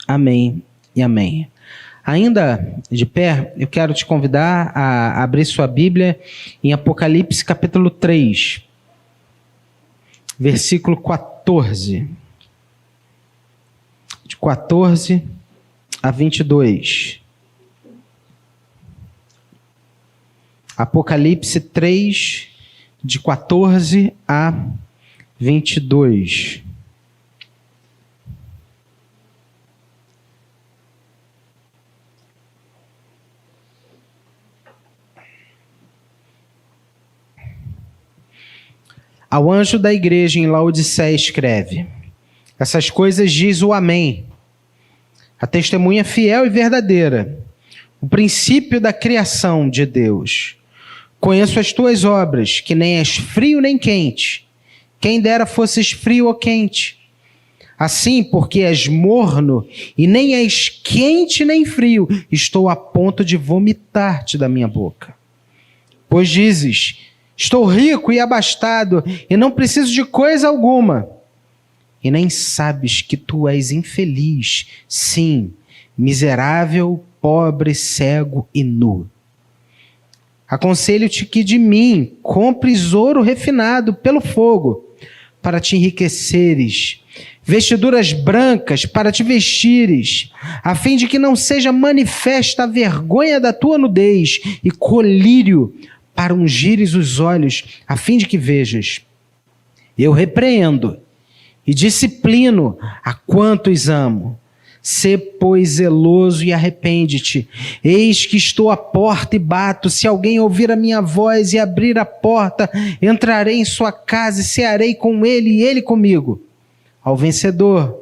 Amém e amém. Ainda de pé, eu quero te convidar a abrir sua Bíblia em Apocalipse capítulo 3, versículo 14. De 14 a 22. Apocalipse 3, de 14 a 22. Ao anjo da igreja em Laodiceia escreve: essas coisas diz o Amém, a testemunha fiel e verdadeira, o princípio da criação de Deus. Conheço as tuas obras, que nem és frio nem quente. Quem dera fosses frio ou quente. Assim, porque és morno e nem és quente nem frio, estou a ponto de vomitar-te da minha boca. Pois dizes: estou rico e abastado, e não preciso de coisa alguma. E nem sabes que tu és infeliz, sim, miserável, pobre, cego e nu. Aconselho-te que de mim compres ouro refinado pelo fogo, para te enriqueceres, vestiduras brancas para te vestires, a fim de que não seja manifesta a vergonha da tua nudez, e colírio para ungires os olhos, a fim de que vejas. Eu repreendo e disciplino a quantos amo. Sê, pois, zeloso e arrepende-te. Eis que estou à porta e bato. Se alguém ouvir a minha voz e abrir a porta, entrarei em sua casa e cearei com ele e ele comigo. Ao vencedor,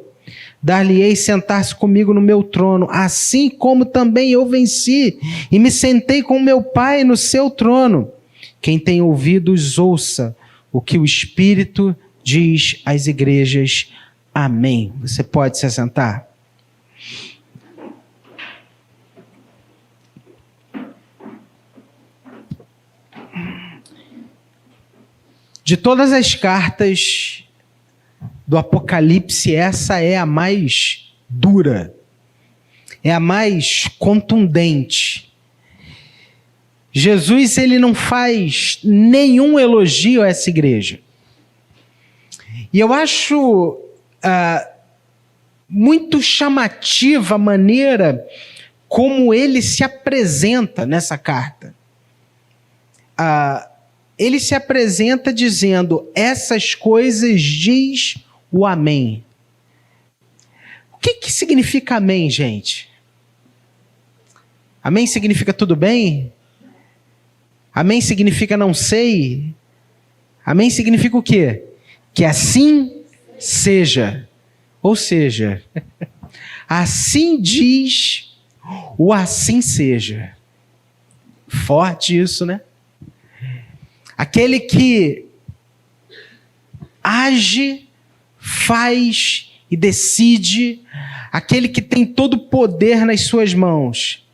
dar-lhe-ei sentar-se comigo no meu trono, assim como também eu venci e me sentei com meu Pai no seu trono. Quem tem ouvidos, ouça o que o Espírito diz às igrejas. Amém. Você pode se assentar? De todas as cartas do Apocalipse, essa é a mais dura, é a mais contundente. Jesus, ele não faz nenhum elogio a essa igreja. E eu acho muito chamativa a maneira como ele se apresenta nessa carta. Ele se apresenta dizendo: essas coisas diz o Amém. O que significa Amém, gente? Amém significa tudo bem? Amém significa não sei? Amém significa o quê? Que assim seja. Ou seja, assim diz o assim seja. Forte isso, né? Aquele que age, faz e decide, aquele que tem todo o poder nas suas mãos.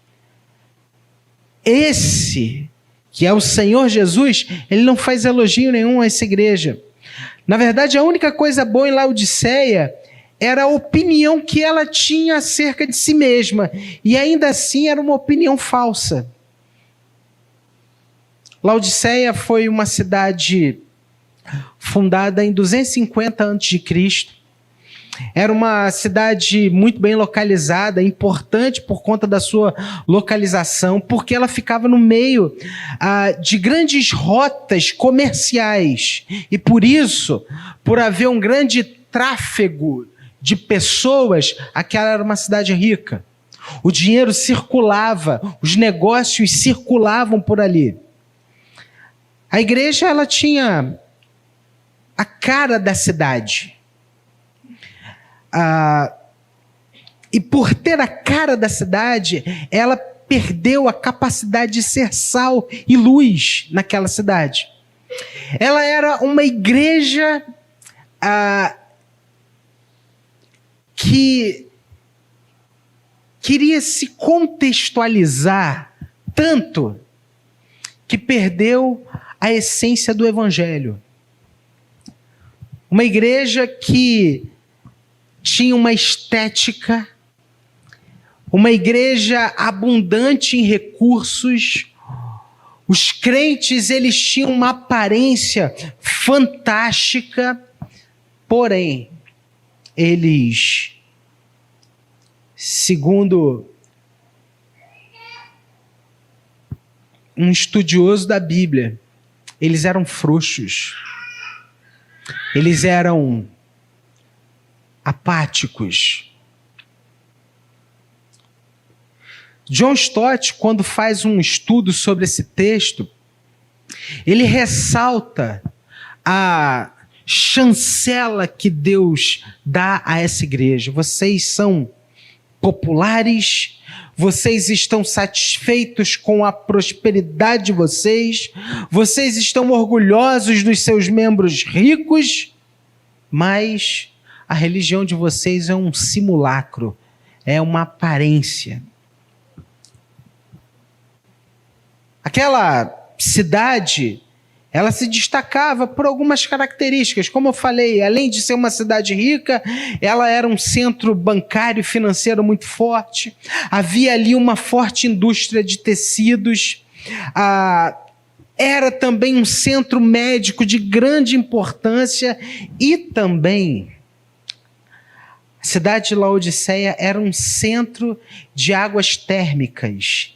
Esse, que é o Senhor Jesus, ele não faz elogio nenhum a essa igreja. Na verdade, a única coisa boa em Laodiceia era a opinião que ela tinha acerca de si mesma. E ainda assim era uma opinião falsa. Laodiceia foi uma cidade fundada em 250 a.C. Era uma cidade muito bem localizada, importante por conta da sua localização, porque ela ficava no meio de grandes rotas comerciais. E por isso, por haver um grande tráfego de pessoas, aquela era uma cidade rica. O dinheiro circulava, os negócios circulavam por ali. A igreja, ela tinha a cara da cidade. E por ter a cara da cidade, ela perdeu a capacidade de ser sal e luz naquela cidade. Ela era uma igreja que queria se contextualizar tanto que perdeu a essência do evangelho. Uma igreja que tinha uma estética uma igreja abundante em recursos. Os crentes, eles tinham uma aparência fantástica, porém, eles, segundo um estudioso da Bíblia, eles eram frouxos, eles eram apáticos. John Stott, quando faz um estudo sobre esse texto, ele ressalta a chancela que Deus dá a essa igreja. Vocês são populares, vocês estão satisfeitos com a prosperidade de vocês, vocês estão orgulhosos dos seus membros ricos, mas a religião de vocês é um simulacro, é uma aparência. Aquela cidade, ela se destacava por algumas características. Como eu falei, além de ser uma cidade rica, ela era um centro bancário e financeiro muito forte. Havia ali uma forte indústria de tecidos. Era também um centro médico de grande importância e também a cidade de Laodiceia era um centro de águas térmicas.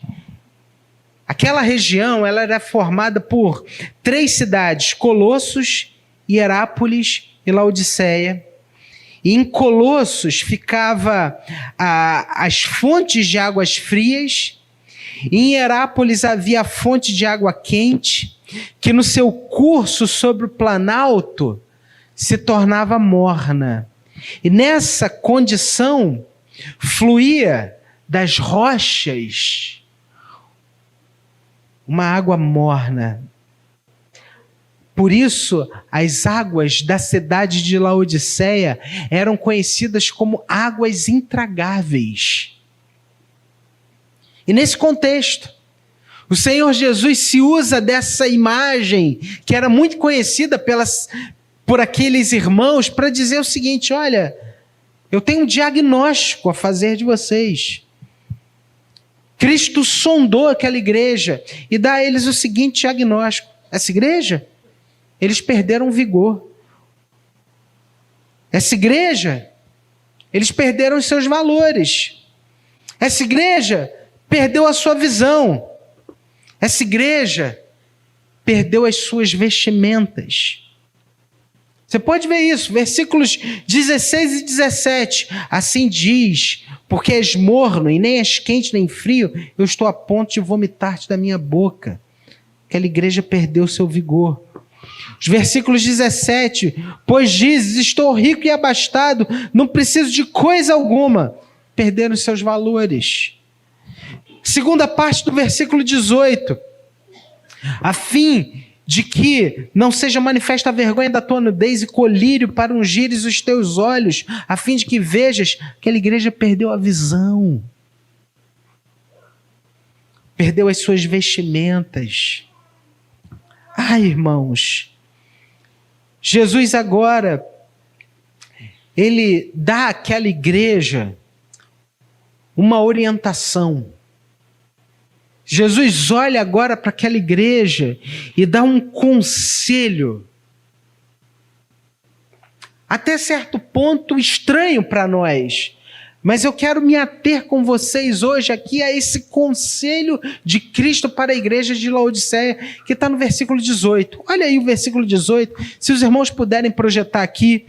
Aquela região, ela era formada por 3 cidades: Colossos, Hierápolis e Laodiceia. E em Colossos ficava as fontes de águas frias. Em Hierápolis havia a fonte de água quente, que no seu curso sobre o planalto se tornava morna. E nessa condição fluía das rochas uma água morna. Por isso, as águas da cidade de Laodiceia eram conhecidas como águas intragáveis. E nesse contexto, o Senhor Jesus se usa dessa imagem, que era muito conhecida por aqueles irmãos, para dizer o seguinte: olha, eu tenho um diagnóstico a fazer de vocês. Cristo sondou aquela igreja e dá a eles o seguinte diagnóstico: essa igreja, eles perderam o vigor. Essa igreja, eles perderam os seus valores. Essa igreja perdeu a sua visão. Essa igreja perdeu as suas vestimentas. Você pode ver isso, versículos 16 e 17. Assim diz: porque és morno e nem és quente nem frio, eu estou a ponto de vomitar-te da minha boca. Aquela igreja perdeu seu vigor. Os versículos 17: pois dizes, estou rico e abastado, não preciso de coisa alguma. Perderam seus valores. Segunda parte do versículo 18: a fim de que não seja manifesta a vergonha da tua nudez e colírio para ungires os teus olhos, a fim de que vejas. Aquela igreja perdeu a visão, perdeu as suas vestimentas. Ai, irmãos, Jesus agora, ele dá àquela igreja uma orientação. Jesus olha agora para aquela igreja e dá um conselho, até certo ponto estranho para nós, mas eu quero me ater com vocês hoje aqui a esse conselho de Cristo para a igreja de Laodiceia, que está no versículo 18. Olha aí o versículo 18, se os irmãos puderem projetar aqui.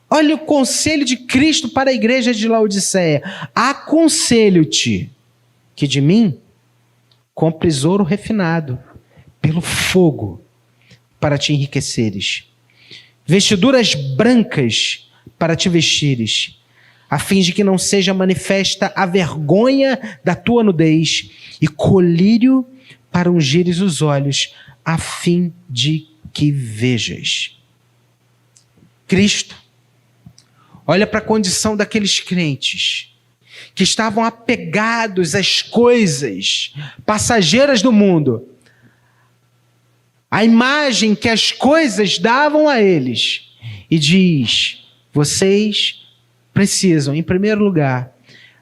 Olha o conselho de Cristo para a igreja de Laodiceia: aconselho-te que de mim compres ouro refinado pelo fogo para te enriqueceres, vestiduras brancas para te vestires, a fim de que não seja manifesta a vergonha da tua nudez, e colírio para ungires os olhos, a fim de que vejas. Cristo olha para a condição daqueles crentes que estavam apegados às coisas passageiras do mundo, a imagem que as coisas davam a eles, e diz: vocês precisam, em primeiro lugar,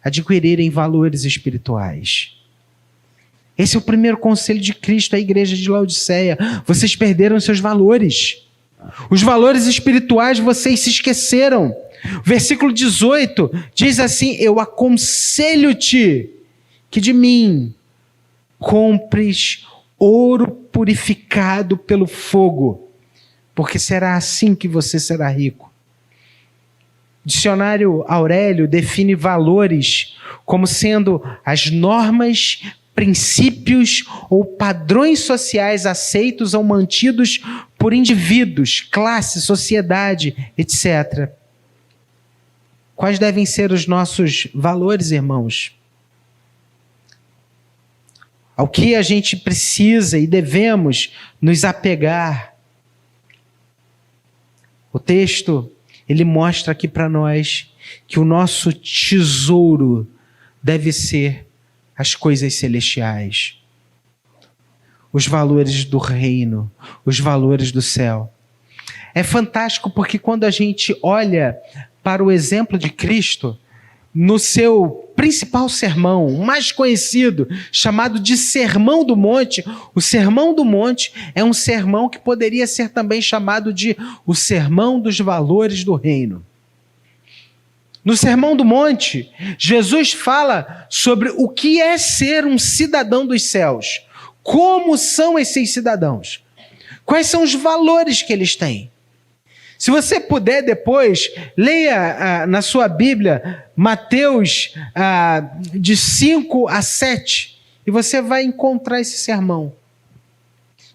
adquirirem valores espirituais. Esse é o primeiro conselho de Cristo à igreja de Laodiceia. Vocês perderam seus valores. Os valores espirituais vocês se esqueceram. Versículo 18 diz assim: eu aconselho-te que de mim compres ouro purificado pelo fogo, porque será assim que você será rico. O dicionário Aurélio define valores como sendo as normas, princípios ou padrões sociais aceitos ou mantidos por indivíduos, classe, sociedade, etc. Quais devem ser os nossos valores, irmãos? Ao que a gente precisa e devemos nos apegar? O texto, ele mostra aqui para nós que o nosso tesouro deve ser as coisas celestiais, os valores do reino, os valores do céu. É fantástico porque quando a gente olha para o exemplo de Cristo, no seu principal sermão, o mais conhecido, chamado de Sermão do Monte, o Sermão do Monte é um sermão que poderia ser também chamado de o Sermão dos Valores do Reino. No Sermão do Monte, Jesus fala sobre o que é ser um cidadão dos céus. Como são esses cidadãos? Quais são os valores que eles têm? Se você puder depois, leia na sua Bíblia Mateus de 5 a 7 e você vai encontrar esse sermão,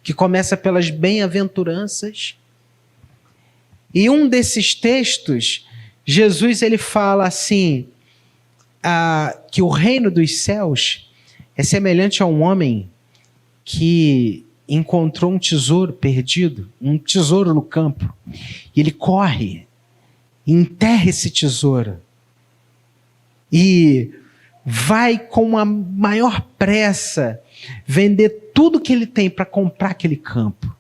que começa pelas bem-aventuranças. E um desses textos, Jesus ele fala assim, que o reino dos céus é semelhante a um homem que encontrou um tesouro perdido, um tesouro no campo, e ele corre, enterra esse tesouro, e vai com a maior pressa vender tudo que ele tem para comprar aquele campo.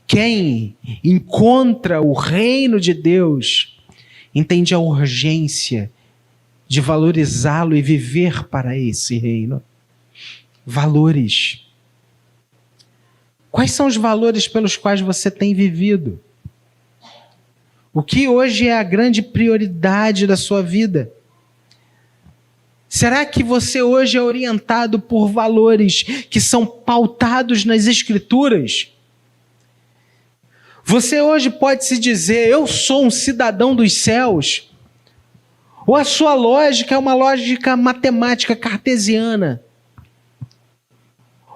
Quem encontra o reino de Deus entende a urgência de valorizá-lo e viver para esse reino. Valores. Quais são os valores pelos quais você tem vivido? O que hoje é a grande prioridade da sua vida? Será que você hoje é orientado por valores que são pautados nas Escrituras? Você hoje pode se dizer, eu sou um cidadão dos céus? Ou a sua lógica é uma lógica matemática cartesiana?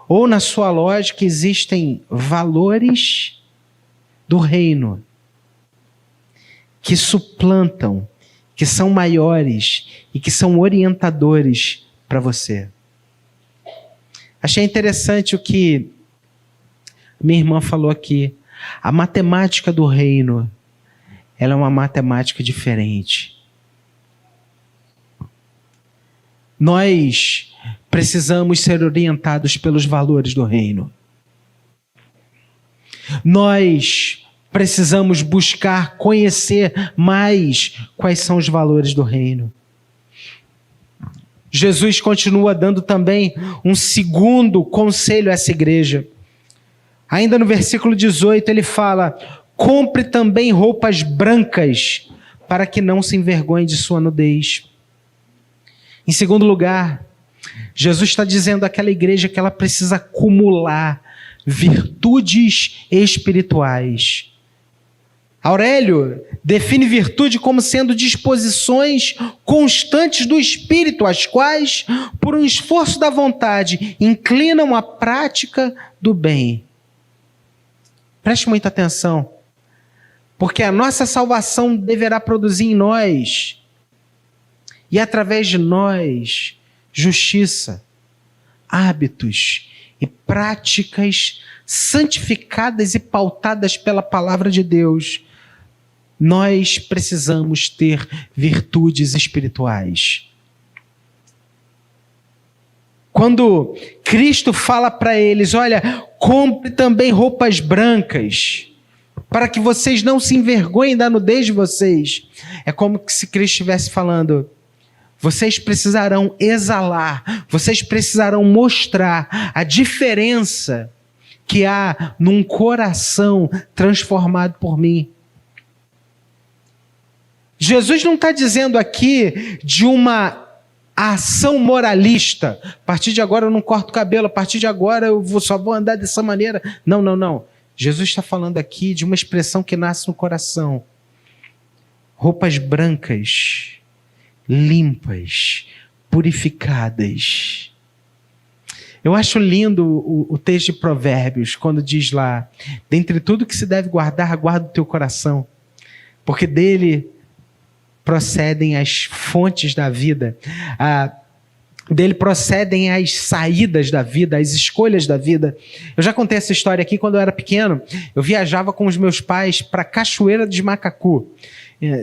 Ou na sua lógica existem valores do reino que suplantam, que são maiores e que são orientadores para você? Achei interessante o que minha irmã falou aqui. A matemática do reino, ela é uma matemática diferente. Nós precisamos ser orientados pelos valores do reino. Nós precisamos buscar conhecer mais quais são os valores do reino. Jesus continua dando também um segundo conselho a essa igreja. Ainda no versículo 18 ele fala: compre também roupas brancas, para que não se envergonhe de sua nudez. Em segundo lugar, Jesus está dizendo àquela igreja que ela precisa acumular virtudes espirituais. Aurélio define virtude como sendo disposições constantes do espírito, as quais, por um esforço da vontade, inclinam à prática do bem. Preste muita atenção, porque a nossa salvação deverá produzir em nós, e através de nós, justiça, hábitos e práticas santificadas e pautadas pela palavra de Deus. Nós precisamos ter virtudes espirituais. Quando Cristo fala para eles, olha, compre também roupas brancas, para que vocês não se envergonhem da nudez de vocês. É como se Cristo estivesse falando: vocês precisarão exalar, vocês precisarão mostrar a diferença que há num coração transformado por mim. Jesus não está dizendo aqui de uma ação moralista. A partir de agora eu não corto o cabelo, a partir de agora eu só vou andar dessa maneira. Não, não, não. Jesus está falando aqui de uma expressão que nasce no coração. Roupas brancas, limpas, purificadas. Eu acho lindo o texto de Provérbios, quando diz lá: dentre tudo que se deve guardar, guarda o teu coração, porque dele procedem as fontes da vida, dele procedem as saídas da vida, as escolhas da vida. Eu já contei essa história aqui. Quando eu era pequeno, eu viajava com os meus pais para Cachoeira de Macacu.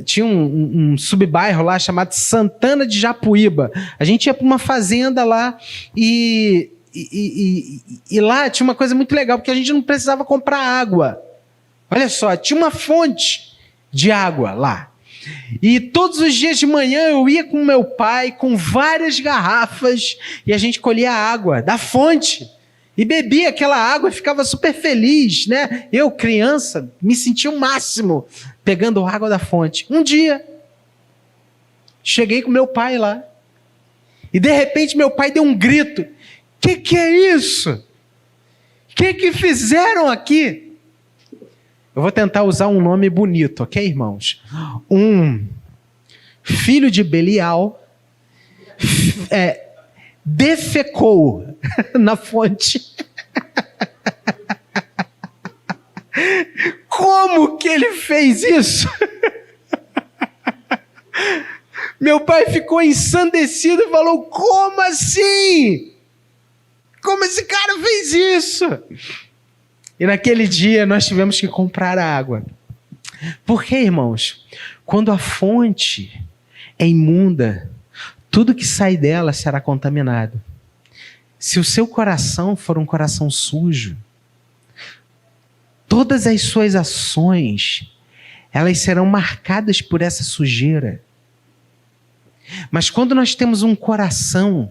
Tinha um subbairro lá chamado Santana de Japuíba. A gente ia para uma fazenda lá e lá tinha uma coisa muito legal, porque a gente não precisava comprar água. Olha só, tinha uma fonte de água lá. E todos os dias de manhã eu ia com meu pai com várias garrafas e a gente colhia a água da fonte e bebia aquela água e ficava super feliz, né? Eu, criança, me sentia o máximo pegando água da fonte. Um dia, cheguei com meu pai lá e de repente meu pai deu um grito: que é isso? Que fizeram aqui? Eu vou tentar usar um nome bonito, ok, irmãos? Um filho de Belial defecou na fonte. Como que ele fez isso? Meu pai ficou ensandecido e falou: como assim? Como esse cara fez isso? E naquele dia nós tivemos que comprar água. Por quê, irmãos? Quando a fonte é imunda, tudo que sai dela será contaminado. Se o seu coração for um coração sujo, todas as suas ações, elas serão marcadas por essa sujeira. Mas quando nós temos um coração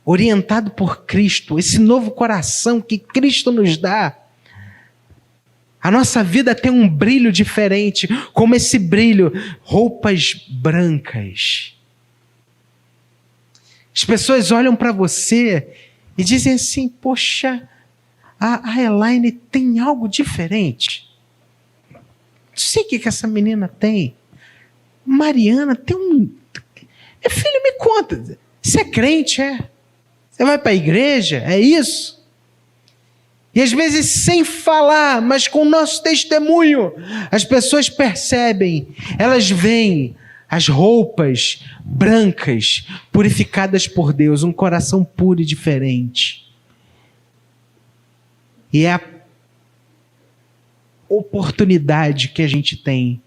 orientado por Cristo, esse novo coração que Cristo nos dá, a nossa vida tem um brilho diferente. Como esse brilho, roupas brancas. As pessoas olham para você e dizem assim: poxa, a Elaine tem algo diferente. Não sei o que essa menina tem. Mariana tem um... Meu filho, me conta, você é crente, é? Você vai para a igreja? É isso? E às vezes sem falar, mas com o nosso testemunho, as pessoas percebem, elas veem as roupas brancas, purificadas por Deus, um coração puro e diferente. E é a oportunidade que a gente tem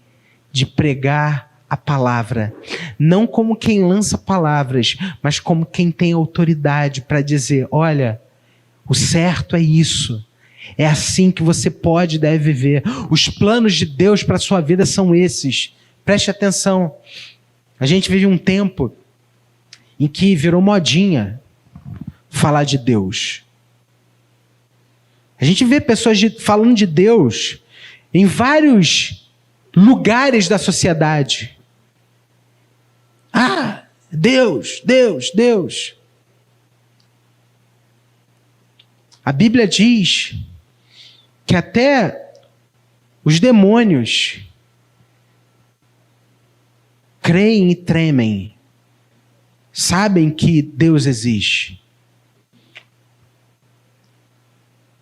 de pregar a palavra, não como quem lança palavras, mas como quem tem autoridade para dizer: olha, o certo é isso, é assim que você pode e deve viver, os planos de Deus para a sua vida são esses. Preste atenção, a gente vive um tempo em que virou modinha falar de Deus. A gente vê pessoas falando de Deus em vários lugares da sociedade. Ah, Deus, Deus, Deus. A Bíblia diz que até os demônios creem e tremem, sabem que Deus existe.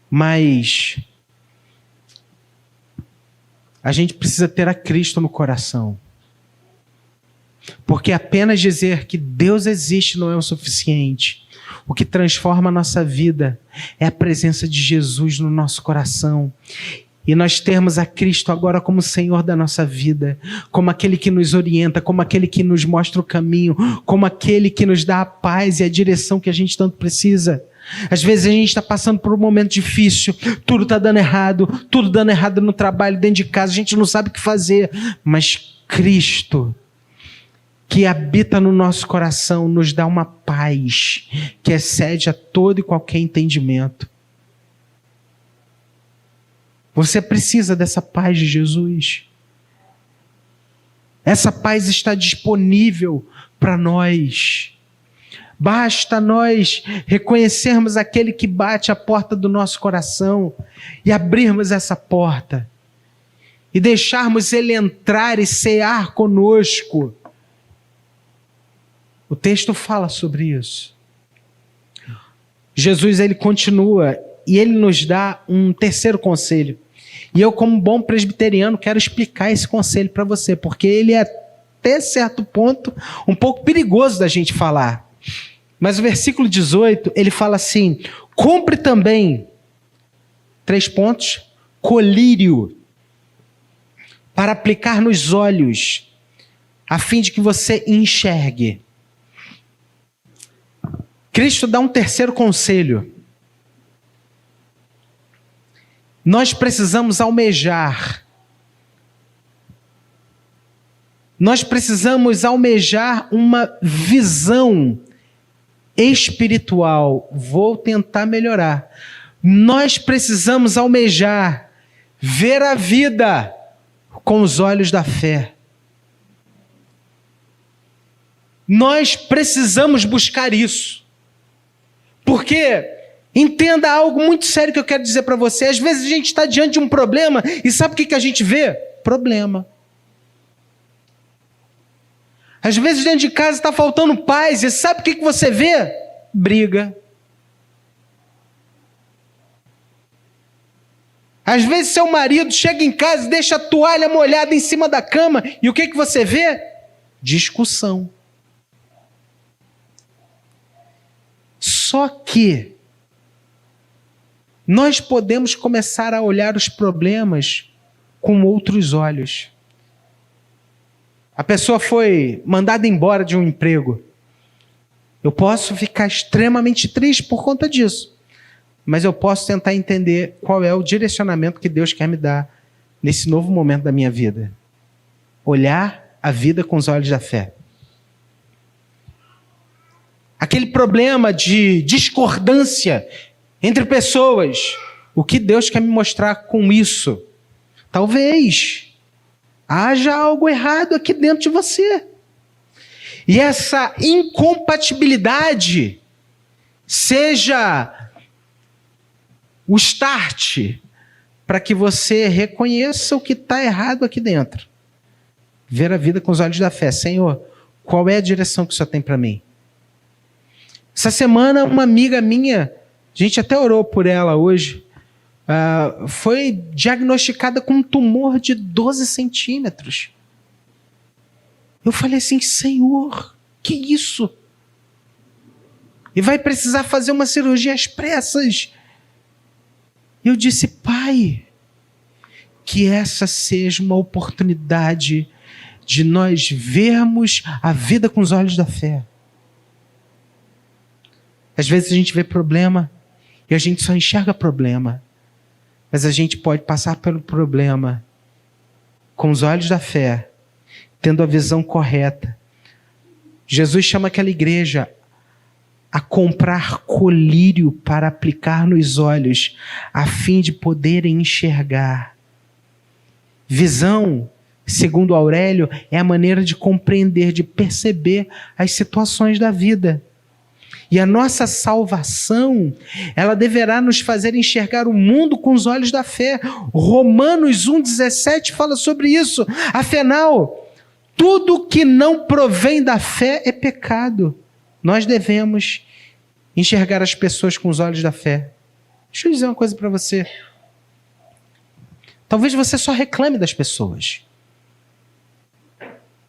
Mas a gente precisa ter a Cristo no coração. Porque apenas dizer que Deus existe não é o suficiente. O que transforma a nossa vida é a presença de Jesus no nosso coração. E nós termos a Cristo agora como Senhor da nossa vida, como aquele que nos orienta, como aquele que nos mostra o caminho, como aquele que nos dá a paz e a direção que a gente tanto precisa. Às vezes a gente está passando por um momento difícil, tudo está dando errado no trabalho, dentro de casa, a gente não sabe o que fazer. Mas Cristo, que habita no nosso coração, nos dá uma paz que excede a todo e qualquer entendimento. Você precisa dessa paz de Jesus. Essa paz está disponível para nós. Basta nós reconhecermos aquele que bate a porta do nosso coração e abrirmos essa porta e deixarmos ele entrar e cear conosco. O texto fala sobre isso. Jesus, ele continua e ele nos dá um terceiro conselho. E eu, como bom presbiteriano, quero explicar esse conselho para você, porque ele é, até certo ponto, um pouco perigoso da gente falar. Mas o versículo 18, ele fala assim: compre também, 3 pontos, colírio, para aplicar nos olhos, a fim de que você enxergue. Cristo dá um terceiro conselho. Nós precisamos almejar. Nós precisamos almejar uma visão espiritual. Vou tentar melhorar. Nós precisamos almejar ver a vida com os olhos da fé. Nós precisamos buscar isso. Porque, entenda algo muito sério que eu quero dizer para você. Às vezes a gente está diante de um problema e sabe o que a gente vê? Problema. Às vezes dentro de casa está faltando paz e sabe o que você vê? Briga. Às vezes seu marido chega em casa e deixa a toalha molhada em cima da cama e o que você vê? Discussão. Só que nós podemos começar a olhar os problemas com outros olhos. A pessoa foi mandada embora de um emprego. Eu posso ficar extremamente triste por conta disso, mas eu posso tentar entender qual é o direcionamento que Deus quer me dar nesse novo momento da minha vida. Olhar a vida com os olhos da fé. Aquele problema de discordância entre pessoas. O que Deus quer me mostrar com isso? Talvez haja algo errado aqui dentro de você. E essa incompatibilidade seja o start para que você reconheça o que está errado aqui dentro. Ver a vida com os olhos da fé. Senhor, qual é a direção que o Senhor tem para mim? Essa semana, uma amiga minha, a gente até orou por ela hoje, foi diagnosticada com um tumor de 12 centímetros. Eu falei assim, Senhor, que isso? E vai precisar fazer uma cirurgia às pressas. Eu disse, Pai, que essa seja uma oportunidade de nós vermos a vida com os olhos da fé. Às vezes a gente vê problema e a gente só enxerga problema. Mas a gente pode passar pelo problema com os olhos da fé, tendo a visão correta. Jesus chama aquela igreja a comprar colírio para aplicar nos olhos, a fim de poderem enxergar. Visão, segundo Aurélio, é a maneira de compreender, de perceber as situações da vida. E a nossa salvação, ela deverá nos fazer enxergar o mundo com os olhos da fé. Romanos 1,17 fala sobre isso. Afinal, tudo que não provém da fé é pecado. Nós devemos enxergar as pessoas com os olhos da fé. Deixa eu dizer uma coisa para você. Talvez você só reclame das pessoas.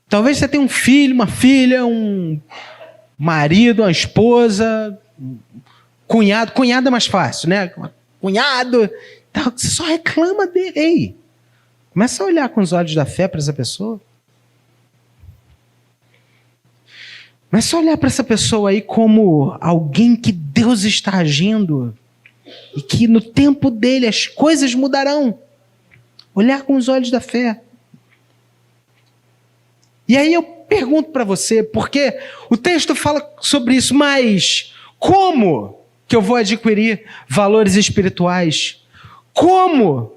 Talvez você tenha um filho, uma filha, um marido, uma esposa, cunhado. Cunhado é mais fácil, né? Cunhado. Você só reclama dele. Ei, começa a olhar com os olhos da fé para essa pessoa. Começa a olhar para essa pessoa aí como alguém que Deus Deus está agindo e que no tempo dele as coisas mudarão. Olhar com os olhos da fé. E aí eu pergunto para você, porque o texto fala sobre isso, mas como que eu vou adquirir valores espirituais? Como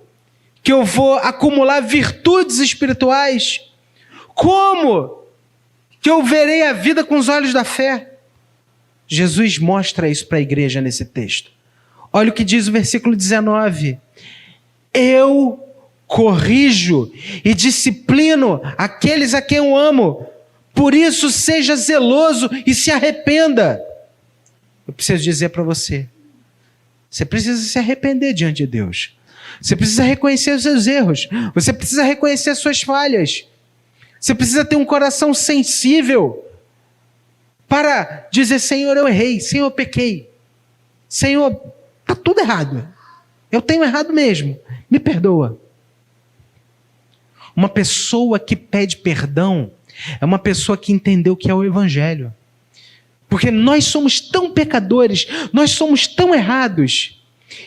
que eu vou acumular virtudes espirituais? Como que eu verei a vida com os olhos da fé? Jesus mostra isso para a igreja nesse texto. Olha o que diz o versículo 19. Eu corrijo e disciplino aqueles a quem eu amo. Por isso seja zeloso e se arrependa. Eu preciso dizer para você. Você precisa se arrepender diante de Deus. Você precisa reconhecer os seus erros. Você precisa reconhecer as suas falhas. Você precisa ter um coração sensível para dizer: Senhor, eu errei. Senhor, eu pequei. Senhor, está tudo errado. Eu tenho errado mesmo. Me perdoa. Uma pessoa que pede perdão é uma pessoa que entendeu o que é o Evangelho. Porque nós somos tão pecadores, nós somos tão errados.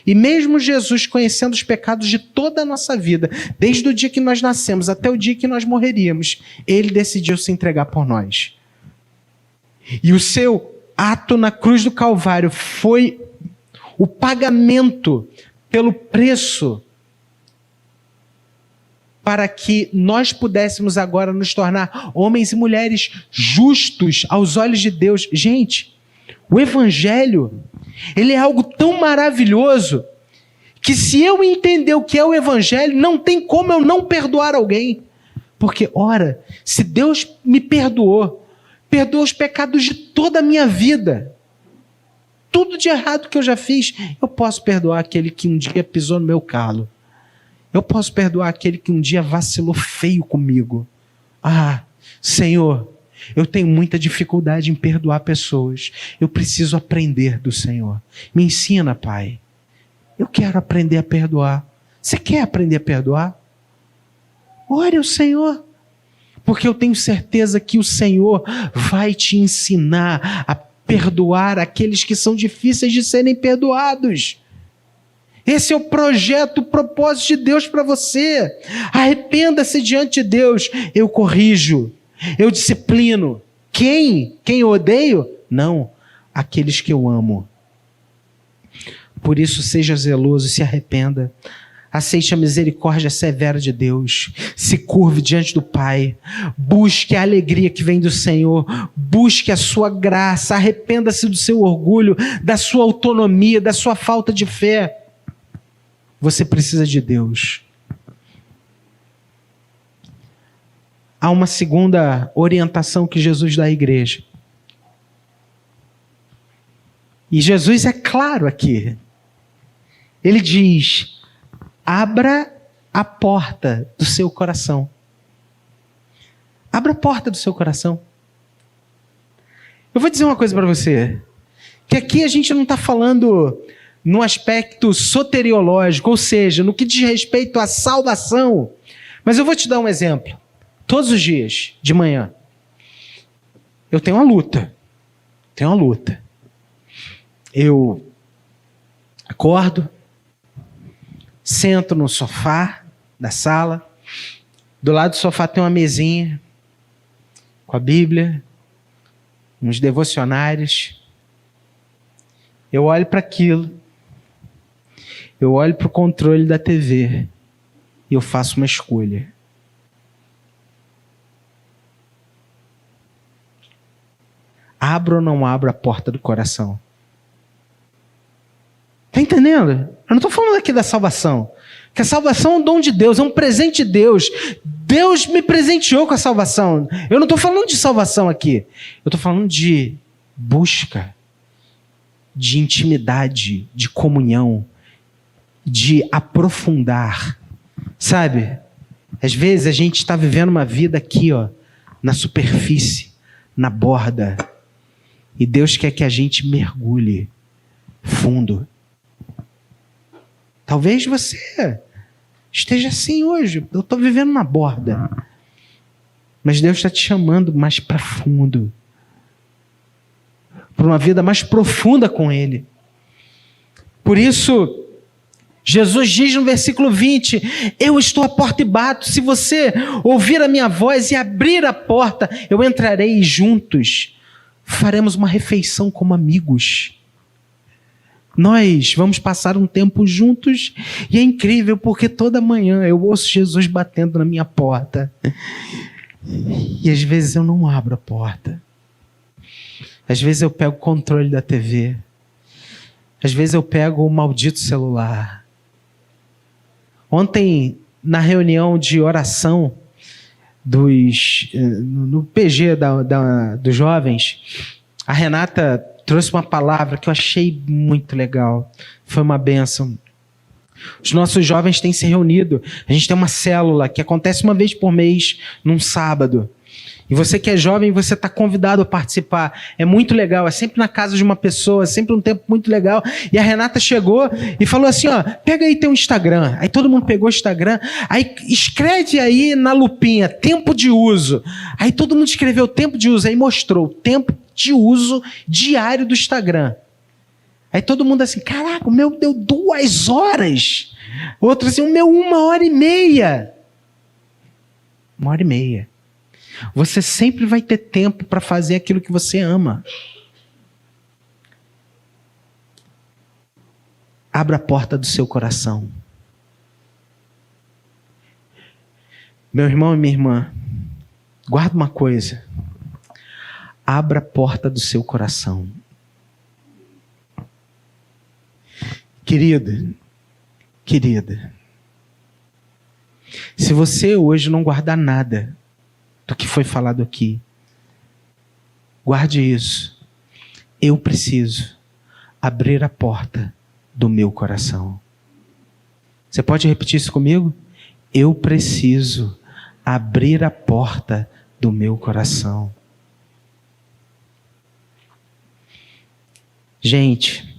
E mesmo Jesus, conhecendo os pecados de toda a nossa vida, desde o dia que nós nascemos até o dia que nós morreríamos, ele decidiu se entregar por nós. E o seu ato na cruz do Calvário foi o pagamento pelo preço para que nós pudéssemos agora nos tornar homens e mulheres justos aos olhos de Deus. Gente, o Evangelho, ele é algo tão maravilhoso que se eu entender o que é o Evangelho, não tem como eu não perdoar alguém. Porque, ora, se Deus me perdoou os pecados de toda a minha vida, tudo de errado que eu já fiz, eu posso perdoar aquele que um dia pisou no meu calo. Eu posso perdoar aquele que um dia vacilou feio comigo. Ah, Senhor, eu tenho muita dificuldade em perdoar pessoas. Eu preciso aprender do Senhor. Me ensina, Pai. Eu quero aprender a perdoar. Você quer aprender a perdoar? Ore ao Senhor. Porque eu tenho certeza que o Senhor vai te ensinar a perdoar aqueles que são difíceis de serem perdoados. Esse é o projeto, o propósito de Deus para você. Arrependa-se diante de Deus. Eu corrijo, eu disciplino. Quem? Quem eu odeio? Não, aqueles que eu amo. Por isso seja zeloso e se arrependa. Aceite a misericórdia severa de Deus. Se curve diante do Pai. Busque a alegria que vem do Senhor. Busque a sua graça. Arrependa-se do seu orgulho, da sua autonomia, da sua falta de fé. Você precisa de Deus. Há uma segunda orientação que Jesus dá à igreja. E Jesus é claro aqui. Ele diz: abra a porta do seu coração. Abra a porta do seu coração. Eu vou dizer uma coisa para você. Que aqui a gente não está falando no aspecto soteriológico, ou seja, no que diz respeito à salvação. Mas eu vou te dar um exemplo. Todos os dias, de manhã, eu tenho uma luta. Eu acordo, sento no sofá da sala, do lado do sofá tem uma mesinha com a Bíblia, uns devocionários. Eu olho para aquilo, eu olho para o controle da TV e eu faço uma escolha. Abro ou não abro a porta do coração? Está entendendo? Eu não estou falando aqui da salvação. Que a salvação é um dom de Deus, é um presente de Deus. Deus me presenteou com a salvação. Eu não estou falando de salvação aqui. Eu estou falando de busca, de intimidade, de comunhão, de aprofundar. Sabe? Às vezes a gente está vivendo uma vida aqui, ó, na superfície, na borda. E Deus quer que a gente mergulhe fundo. Talvez você esteja assim hoje. Eu estou vivendo na borda. Mas Deus está te chamando mais para fundo. por uma vida mais profunda com Ele. Por isso, Jesus diz no versículo 20, eu estou à porta e bato, se você ouvir a minha voz e abrir a porta, eu entrarei e juntos faremos uma refeição como amigos. Nós vamos passar um tempo juntos e é incrível porque toda manhã eu ouço Jesus batendo na minha porta e às vezes eu não abro a porta. Às vezes eu pego o controle da TV. Às vezes eu pego o maldito celular. Ontem, na reunião de oração no PG dos jovens, a Renata trouxe uma palavra que eu achei muito legal. Foi uma bênção. Os nossos jovens têm se reunido. A gente tem uma célula que acontece uma vez por mês, num sábado. E você que é jovem, você está convidado a participar. É muito legal, é sempre na casa de uma pessoa, é sempre um tempo muito legal. E a Renata chegou e falou assim, ó, pega aí teu Instagram. Aí todo mundo pegou o Instagram, aí escreve aí na lupinha, tempo de uso. Aí todo mundo escreveu tempo de uso, aí mostrou o tempo de uso diário do Instagram. Aí todo mundo assim, caraca, o meu deu 2 horas. Outro assim, o meu 1h30. 1h30. Você sempre vai ter tempo para fazer aquilo que você ama. Abra a porta do seu coração. Meu irmão e minha irmã, guarda uma coisa. Abra a porta do seu coração. Querida, se você hoje não guardar nada do que foi falado aqui, guarde isso. Eu preciso abrir a porta do meu coração. Você pode repetir isso comigo? Eu preciso abrir a porta do meu coração. Gente,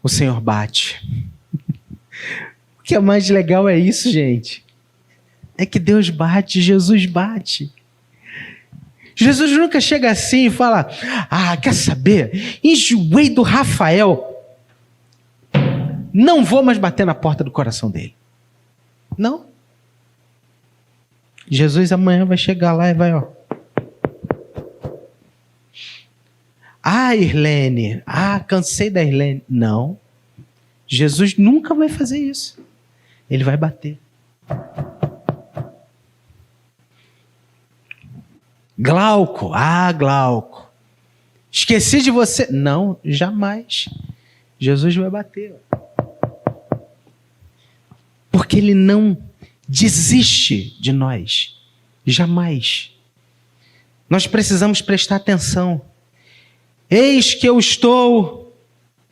o Senhor bate. O que é mais legal é isso, gente. É que Deus bate, Jesus bate. Jesus nunca chega assim e fala, quer saber? Enjoei do Rafael. Não vou mais bater na porta do coração dele. Não. Jesus amanhã vai chegar lá e vai, ó. Irlene. Cansei da Irlene. Não. Jesus nunca vai fazer isso. Ele vai bater. Glauco. Glauco. Esqueci de você. Não, jamais. Jesus vai bater. Porque Ele não desiste de nós. Jamais. Nós precisamos prestar atenção. Eis que eu estou.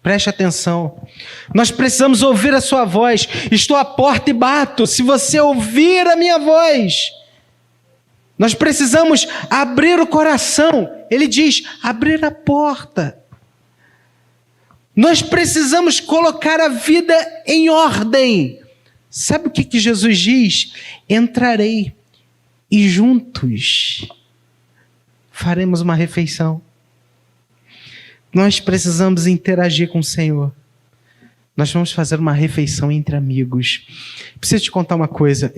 Preste atenção. Nós precisamos ouvir a sua voz. Estou à porta e bato. Se você ouvir a minha voz, nós precisamos abrir o coração. Ele diz, abrir a porta. Nós precisamos colocar a vida em ordem. Sabe o que Jesus diz? Entrarei e juntos faremos uma refeição. Nós precisamos interagir com o Senhor. Nós vamos fazer uma refeição entre amigos. Preciso te contar uma coisa.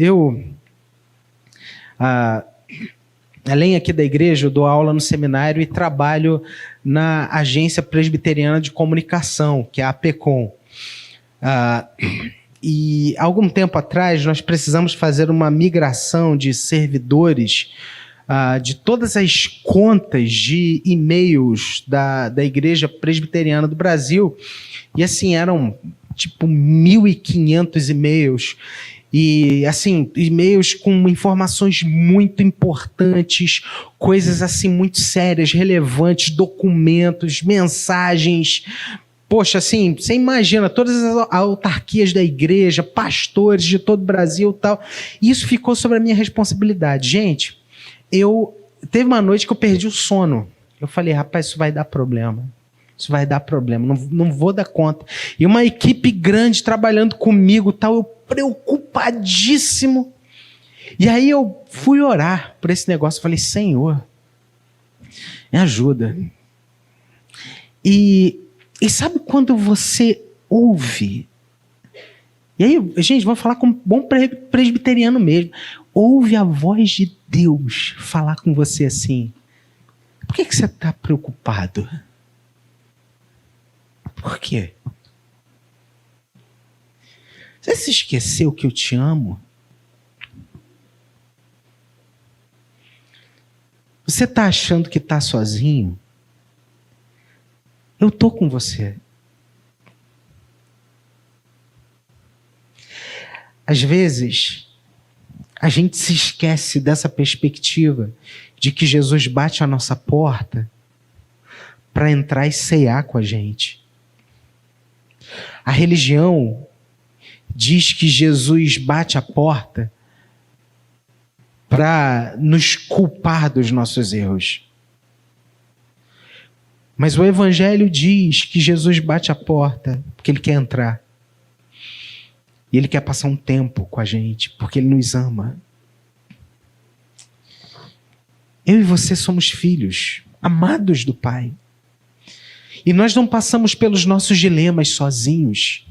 Além aqui da igreja, eu dou aula no seminário e trabalho na Agência Presbiteriana de Comunicação, que é a APECOM. E algum tempo atrás, nós precisamos fazer uma migração de servidores de todas as contas de e-mails da Igreja Presbiteriana do Brasil. E assim, eram tipo 1.500 e-mails. E assim, e-mails com informações muito importantes, coisas assim muito sérias, relevantes, documentos, mensagens. Poxa, assim, você imagina, todas as autarquias da igreja, pastores de todo o Brasil e tal. Isso ficou sobre a minha responsabilidade. Gente, teve uma noite que eu perdi o sono. Eu falei, rapaz, isso vai dar problema. Isso vai dar problema, não vou dar conta. E uma equipe grande trabalhando comigo, tal, eu preocupadíssimo. E aí eu fui orar por esse negócio. Falei, Senhor, Me ajuda. E sabe quando você ouve? E aí, gente, vamos falar como bom presbiteriano mesmo. Ouve a voz de Deus falar com você assim. Por que você está preocupado? Por quê? Você se esqueceu que eu te amo? Você está achando que está sozinho? Eu estou com você. Às vezes, a gente se esquece dessa perspectiva de que Jesus bate a nossa porta para entrar e ceiar com a gente. A religião diz que Jesus bate a porta para nos culpar dos nossos erros. Mas o Evangelho diz que Jesus bate a porta porque Ele quer entrar. E Ele quer passar um tempo com a gente, porque Ele nos ama. Eu e você somos filhos, amados do Pai. E nós não passamos pelos nossos dilemas sozinhos.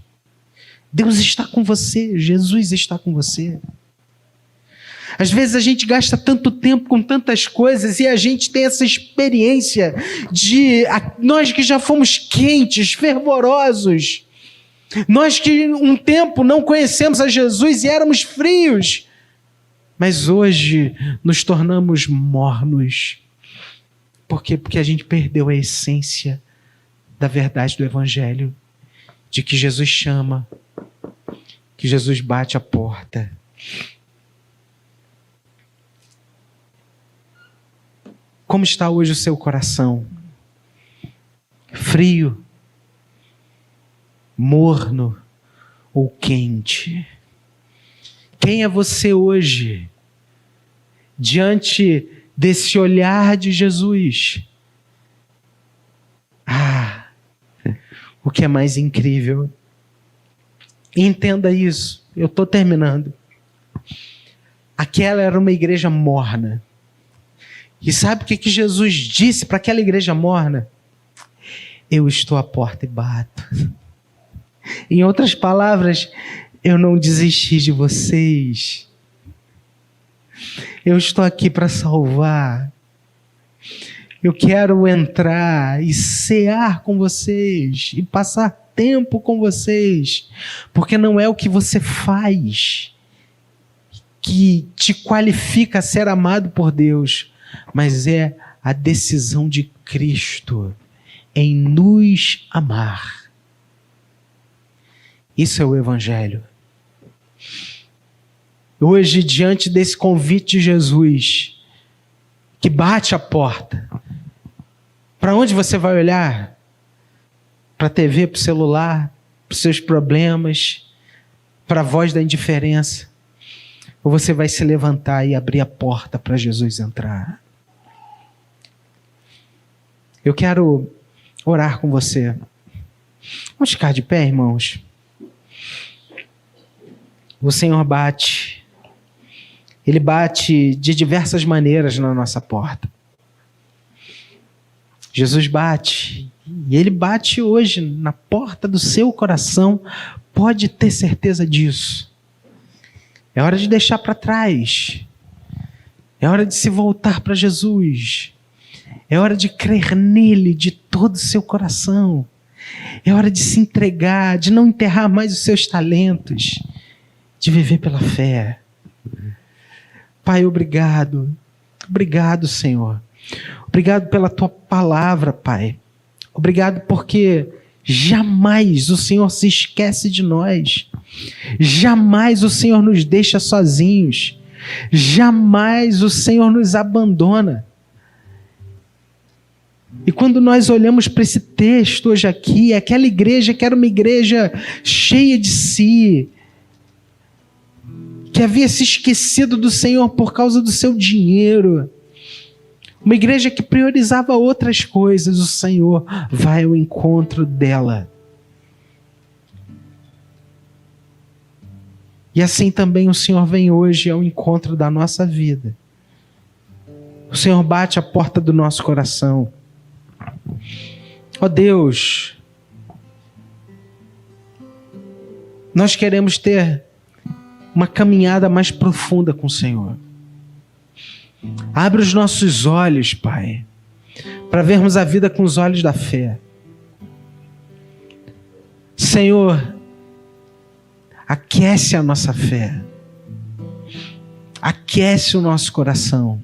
Deus está com você, Jesus está com você. Às vezes a gente gasta tanto tempo com tantas coisas e a gente tem essa experiência de nós que já fomos quentes, fervorosos, nós que um tempo não conhecemos a Jesus e éramos frios, mas hoje nos tornamos mornos. Por quê? Porque a gente perdeu a essência da verdade do Evangelho, de que Jesus chama, que Jesus bate a porta. Como está hoje o seu coração? Frio, morno ou quente? Quem é você hoje diante desse olhar de Jesus? O que é mais incrível? Entenda isso, eu estou terminando. Aquela era uma igreja morna. E sabe o que Jesus disse para aquela igreja morna? Eu estou à porta e bato. Em outras palavras, eu não desisti de vocês. Eu estou aqui para salvar. Eu quero entrar e cear com vocês e passar tempo com vocês, porque não é o que você faz que te qualifica a ser amado por Deus, mas é a decisão de Cristo em nos amar. Isso é o Evangelho. Hoje, diante desse convite de Jesus, que bate a porta, para onde você vai olhar? Para a TV, para o celular, para os seus problemas, para a voz da indiferença? Ou você vai se levantar e abrir a porta para Jesus entrar? Eu quero orar com você. Vamos ficar de pé, irmãos? O Senhor bate. Ele bate de diversas maneiras na nossa porta. Jesus bate. E Ele bate hoje na porta do seu coração. Pode ter certeza disso. É hora de deixar para trás. É hora de se voltar para Jesus. É hora de crer nele de todo o seu coração. É hora de se entregar, de não enterrar mais os seus talentos, de viver pela fé. Pai, obrigado. Obrigado, Senhor. Obrigado pela tua palavra, Pai. Obrigado porque jamais o Senhor se esquece de nós. Jamais o Senhor nos deixa sozinhos. Jamais o Senhor nos abandona. E quando nós olhamos para esse texto hoje aqui, aquela igreja que era uma igreja cheia de si, que havia se esquecido do Senhor por causa do seu dinheiro, uma igreja que priorizava outras coisas, o Senhor vai ao encontro dela. E assim também o Senhor vem hoje ao encontro da nossa vida. O Senhor bate a porta do nosso coração. Ó Deus, nós queremos ter uma caminhada mais profunda com o Senhor. Abre os nossos olhos, Pai, para vermos a vida com os olhos da fé. Senhor, aquece a nossa fé. Aquece o nosso coração.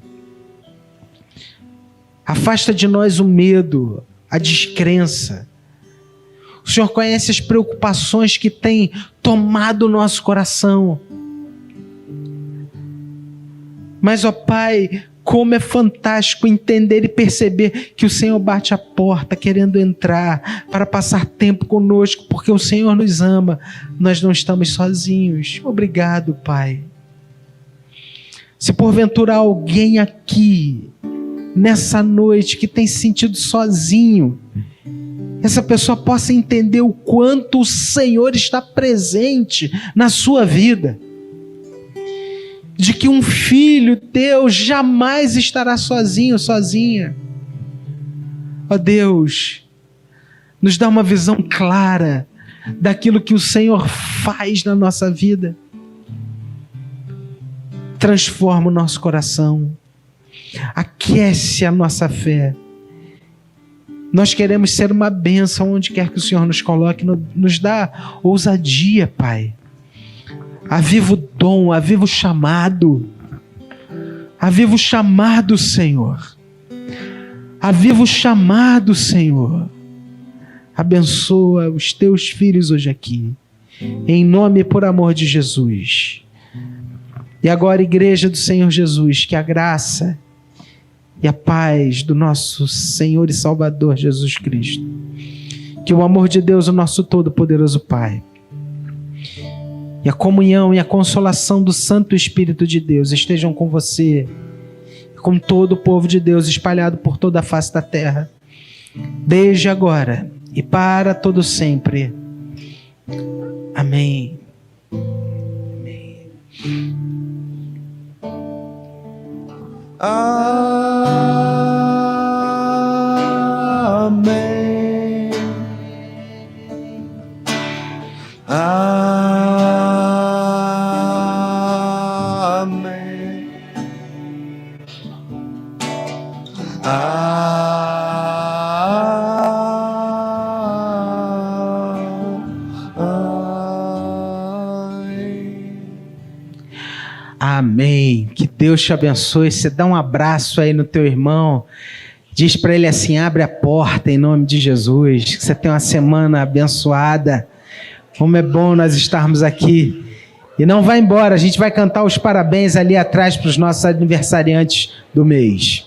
Afasta de nós o medo, a descrença. O Senhor conhece as preocupações que têm tomado o nosso coração. Mas, ó Pai, como é fantástico entender e perceber que o Senhor bate a porta querendo entrar para passar tempo conosco, porque o Senhor nos ama. Nós não estamos sozinhos. Obrigado, Pai. Se porventura alguém aqui, nessa noite, que tem se sentido sozinho, essa pessoa possa entender o quanto o Senhor está presente na sua vida. De que um filho teu jamais estará sozinho, sozinha. Ó Deus, nos dá uma visão clara daquilo que o Senhor faz na nossa vida. Transforma o nosso coração. Aquece a nossa fé. Nós queremos ser uma bênção onde quer que o Senhor nos coloque. Nos dá ousadia, Pai. Aviva o dom, aviva o chamado. Aviva o chamado, Senhor. Aviva o chamado, Senhor. Abençoa os teus filhos hoje aqui. Em nome e por amor de Jesus. E agora, Igreja do Senhor Jesus, que a graça e a paz do nosso Senhor e Salvador Jesus Cristo, que o amor de Deus, o nosso Todo-Poderoso Pai, e a comunhão e a consolação do Santo Espírito de Deus estejam com você, com todo o povo de Deus espalhado por toda a face da terra, desde agora e para todo sempre. Amém. Amém. Amém. Amém. Amém. Que Deus te abençoe. Você dá um abraço aí no teu irmão. Diz para ele assim: abre a porta em nome de Jesus. Que você tenha uma semana abençoada. Como é bom nós estarmos aqui. E não vai embora. A gente vai cantar os parabéns ali atrás para os nossos aniversariantes do mês.